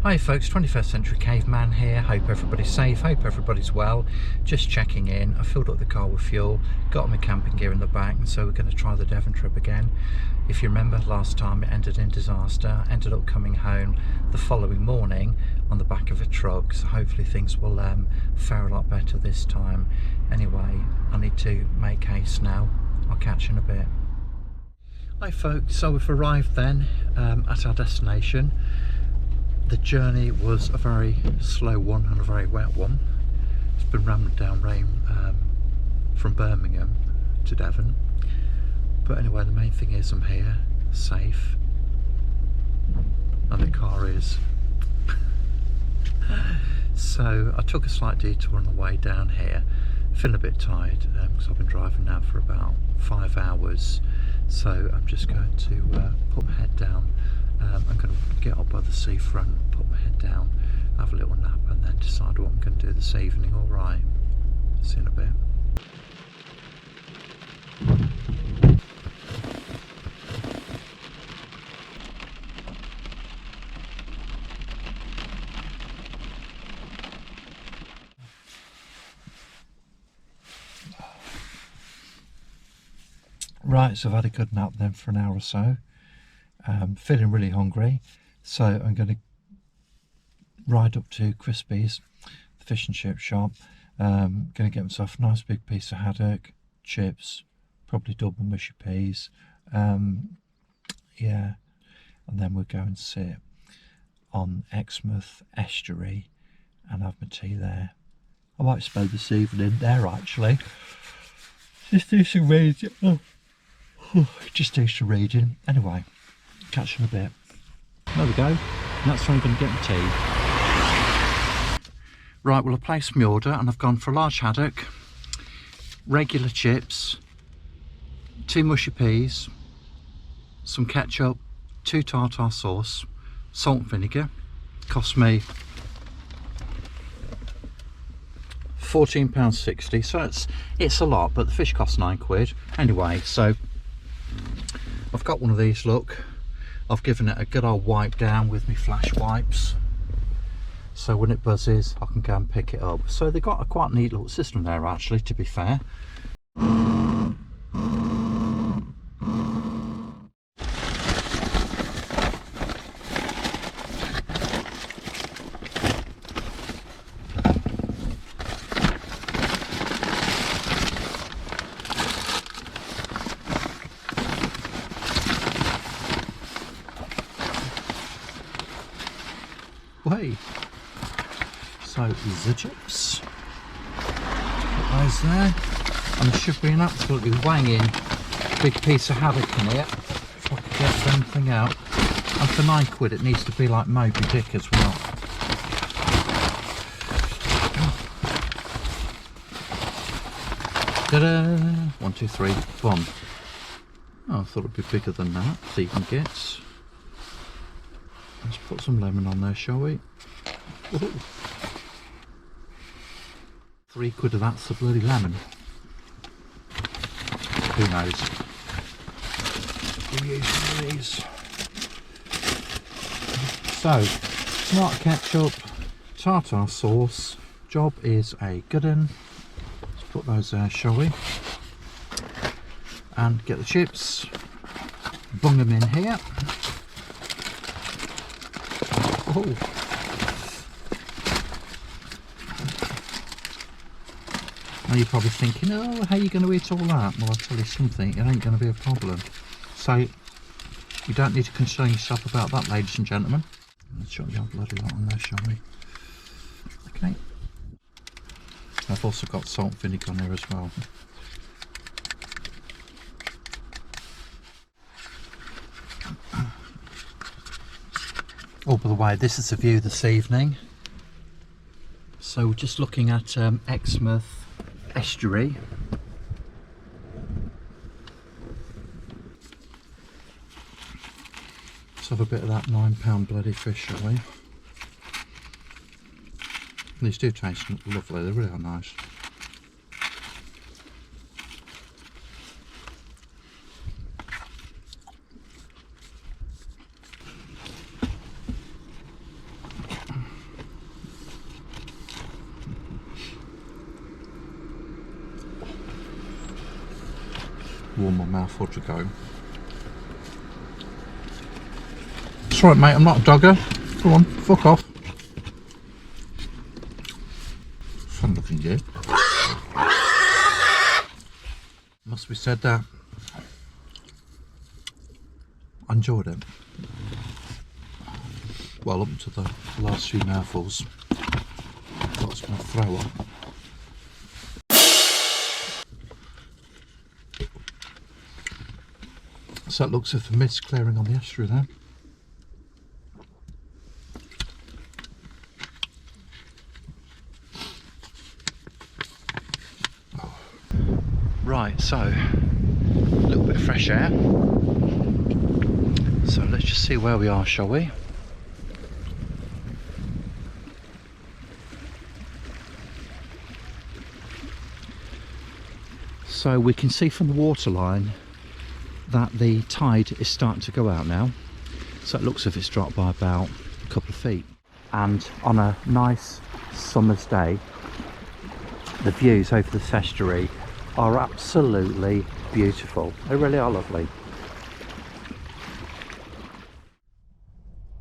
Hi folks, 21st Century Caveman here. Hope everybody's safe, hope everybody's well. Just checking in. I filled up the car with fuel, got my camping gear in the back, and so we're going to try the Devon trip again. If you remember, last time it ended in disaster. Ended up coming home the following morning on the back of a truck, so hopefully things will fare a lot better this time. Anyway, I need to make haste now. I'll catch you in a bit. Hi folks, so we've arrived then at our destination. The journey was a very slow one and a very wet one. It's been rammed down rain from Birmingham to Devon. But anyway, the main thing is I'm here, safe, and the car is. So I took a slight detour on the way down here, feeling a bit tired because I've been driving now for about 5 hours. So I'm just going to put my head down. I'm going to get up by the seafront, put my head down, have a little nap, and then decide what I'm going to do this evening. All right, see you in a bit. Right, so I've had a good nap then for an hour or so. Feeling really hungry, so I'm going to ride up to Crispy's, the fish and chip shop. Going to get myself a nice big piece of haddock, chips, probably double mushy peas. Yeah, and then we'll go and sit on Exmouth Estuary and have my tea there. I might spend this evening there actually. Just do some reading. Just do some reading. Anyway, catch you in a bit. There we go. That's where I'm going to get my tea. Right, well I placed my order and I've gone for a large haddock, regular chips, 2 mushy peas, some ketchup, 2 tartar sauce, salt and vinegar. Cost me £14.60, so it's a lot, but the fish costs £9. Anyway, so I've got one of these, look. I've given it a good old wipe down with my flash wipes, so when it buzzes I can go and pick it up. So they've got a quite neat little system there actually, to be fair. Way. So the chips, put those there, and there should be an absolutely wanging big piece of haddock in here if I could get the damn thing out. And for £9 it needs to be like Moby Dick as well. Ta-da! 1, 2, 3, boom. Oh, I thought it'd be bigger than that. Even gets. Let's put some lemon on there, shall we? Ooh. £3 of that's the bloody lemon. Who knows? We'll use one of these. So, tomato ketchup, tartar sauce. Job is a good un. Let's put those there, shall we? And get the chips. Bung them in here. Oh. Now you're probably thinking, oh, how are you going to eat all that? Well, I'll tell you something, it ain't going to be a problem. So, you don't need to concern yourself about that, ladies and gentlemen. Let's shut your bloody lot on there, shall we? Okay. I've also got salt and vinegar on there as well. Oh, by the way, this is the view this evening. So we're just looking at Exmouth Estuary. Let's have a bit of that £9 bloody fish, shall we? These do taste lovely, they really are nice. warm my mouth or to go. It's right, mate, I'm not a dogger. Go on, fuck off. Fun looking deer. Must be said that I enjoyed it. Well, up to the last few mouthfuls, I thought I was going to throw up. So it looks as if the mist's clearing on the estuary there. Right, so a little bit of fresh air. So let's just see where we are, shall we? So we can see from the waterline that the tide is starting to go out now. So it looks as if it's dropped by about a couple of feet. And on a nice summer's day, the views over the estuary are absolutely beautiful. They really are lovely.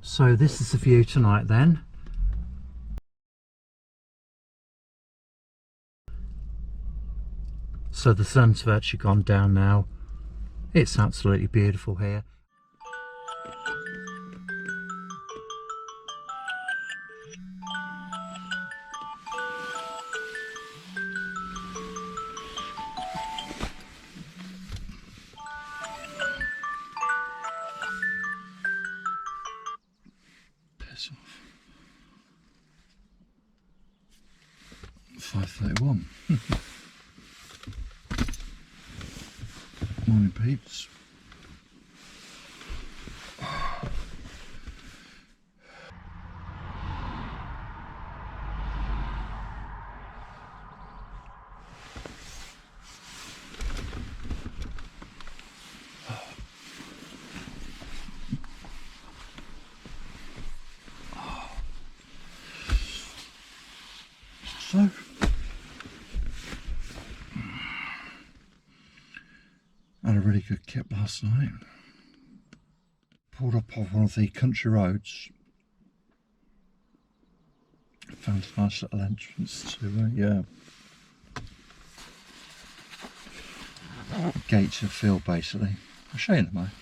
So this is the view tonight then. So the sun's virtually gone down now. It's absolutely beautiful here. Piss off. 5:31. Morning, peeps. So had a really good kip last night. Pulled up off one of the country roads. Found a nice little entrance to gate to the field basically. I'll show you in a moment.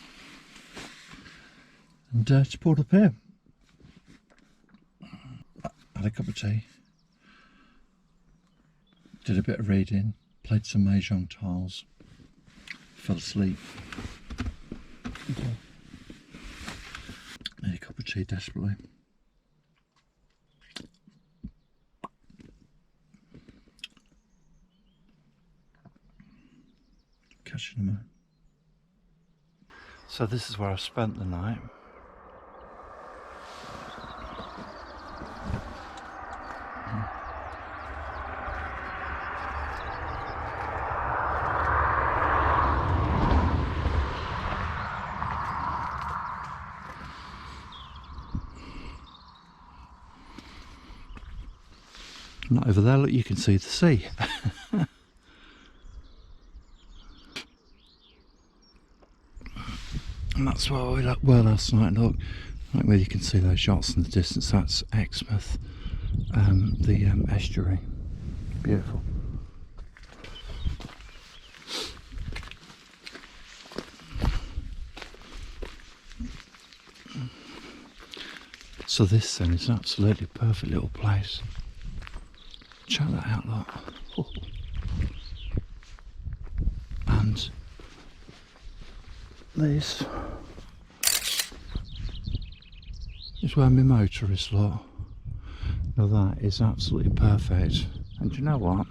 And just pulled up here. Had a cup of tea. Did a bit of reading. Played some mahjong tiles. Fell asleep. Need a cup of tea desperately. Catch you in a moment. So this is where I spent the night. And over there, look, you can see the sea. And that's where we were last night. Look, right where you can see those yachts in the distance. That's Exmouth, the estuary. Beautiful. So this then is an absolutely perfect little place. Check that out, look. Oh. And this is where my motor is, look. Now that is absolutely perfect. And do you know what?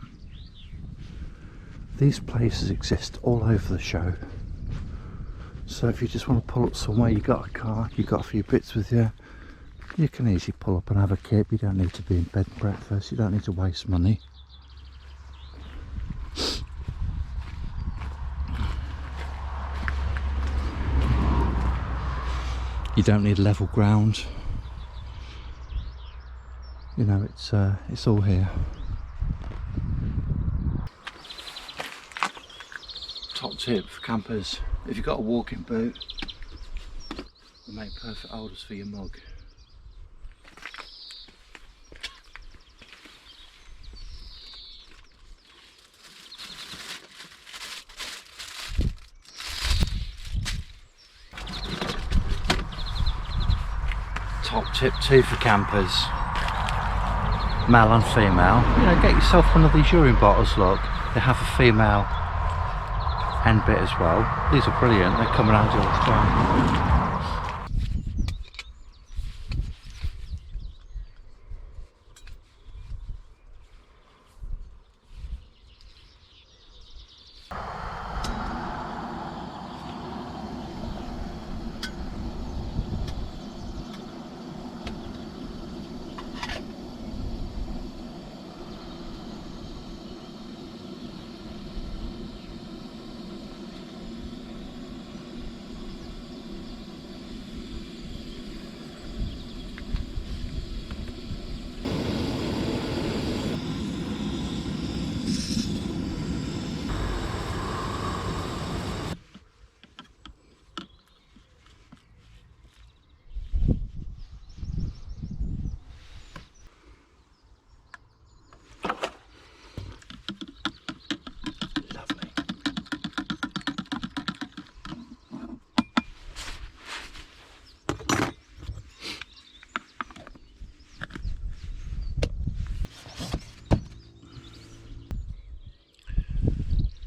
These places exist all over the show. So if you just want to pull up somewhere, you got a car, you got a few bits with you, you can easily pull up and have a kip. You don't need to be in bed and breakfast, you don't need to waste money. You don't need level ground. You know, it's all here. Top tip for campers, if you've got a walking boot, they make perfect holders for your mug. Top tip too for campers, male and female, you know, get yourself one of these urine bottles. Look, they have a female end bit as well. These are brilliant, they come around all the time.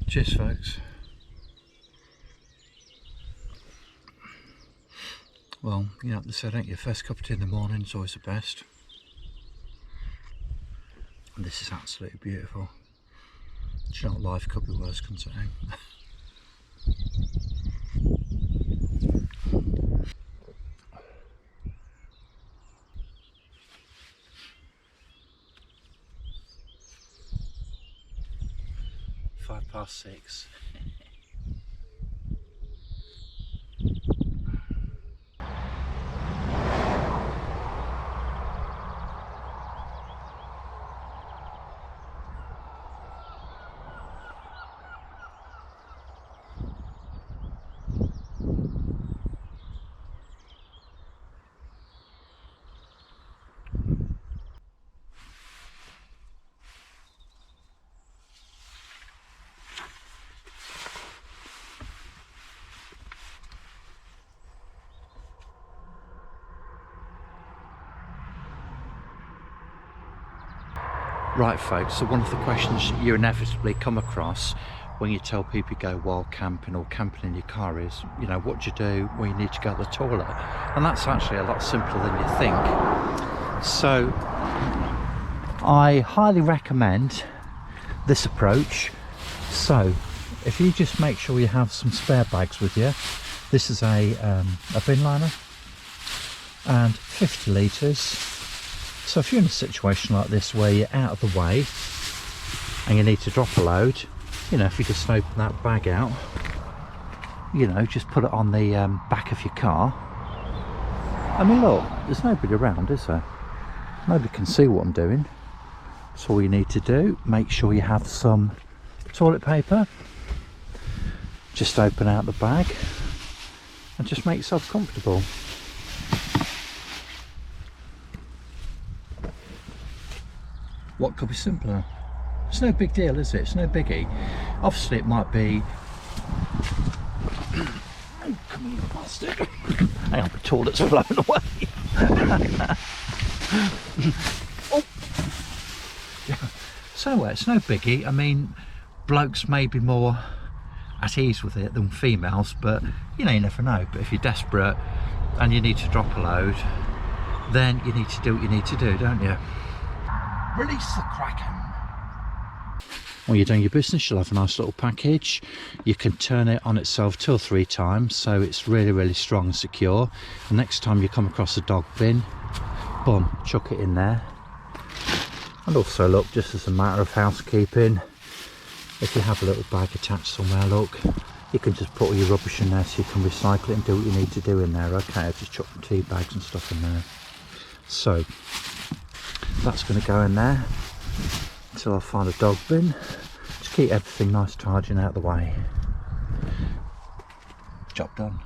Cheers folks. Well, you know, they said, ain't your first cup of tea in the morning is always the best. And this is absolutely beautiful. Do you know what, life could be worse, couldn't it? 6:05. Right folks, so one of the questions you inevitably come across when you tell people you go wild camping or camping in your car is, you know, what do you do when you need to go to the toilet? And that's actually a lot simpler than you think. So I highly recommend this approach. So if you just make sure you have some spare bags with you, this is a bin liner and 50 litres. So if you're in a situation like this where you're out of the way and you need to drop a load, you know, if you just open that bag out, you know, just put it on the back of your car. I mean, look, there's nobody around, is there? Nobody can see what I'm doing. So all you need to do, make sure you have some toilet paper. Just open out the bag and just make yourself comfortable. What could be simpler? It's no big deal, is it? It's no biggie. Obviously it might be... Oh, come on, you bastard. Hang on, the toilet's blown away. Oh. So it's no biggie. I mean, blokes may be more at ease with it than females, but you know, you never know. But if you're desperate and you need to drop a load, then you need to do what you need to do, don't you? Release the Kraken. When you're doing your business, you'll have a nice little package. You can turn it on itself 2 or 3 times, so it's really, really strong and secure. The next time you come across a dog bin, boom, chuck it in there. And also, look, just as a matter of housekeeping, if you have a little bag attached somewhere, look, you can just put all your rubbish in there so you can recycle it and do what you need to do in there. Okay, I've just chucked some tea bags and stuff in there. So that's going to go in there until I find a dog bin. Just keep everything nice, tidy and out of the way. job done.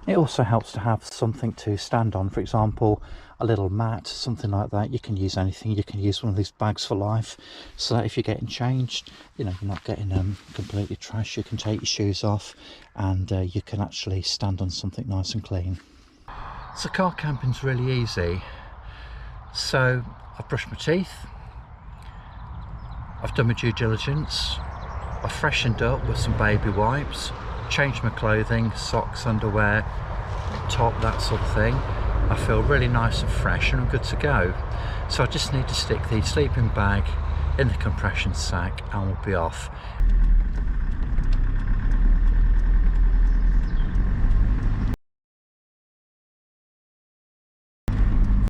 It also helps to have something to stand on, for example a little mat, something like that. You can use anything. You can use one of these bags for life, so that if you're getting changed, you know, you're not getting completely trashed. You can take your shoes off and you can actually stand on something nice and clean. So car camping's really easy. So I've brushed my teeth, I've done my due diligence, I've freshened up with some baby wipes, changed my clothing, socks, underwear, top, that sort of thing. I feel really nice and fresh and I'm good to go. So I just need to stick the sleeping bag in the compression sack and we'll be off.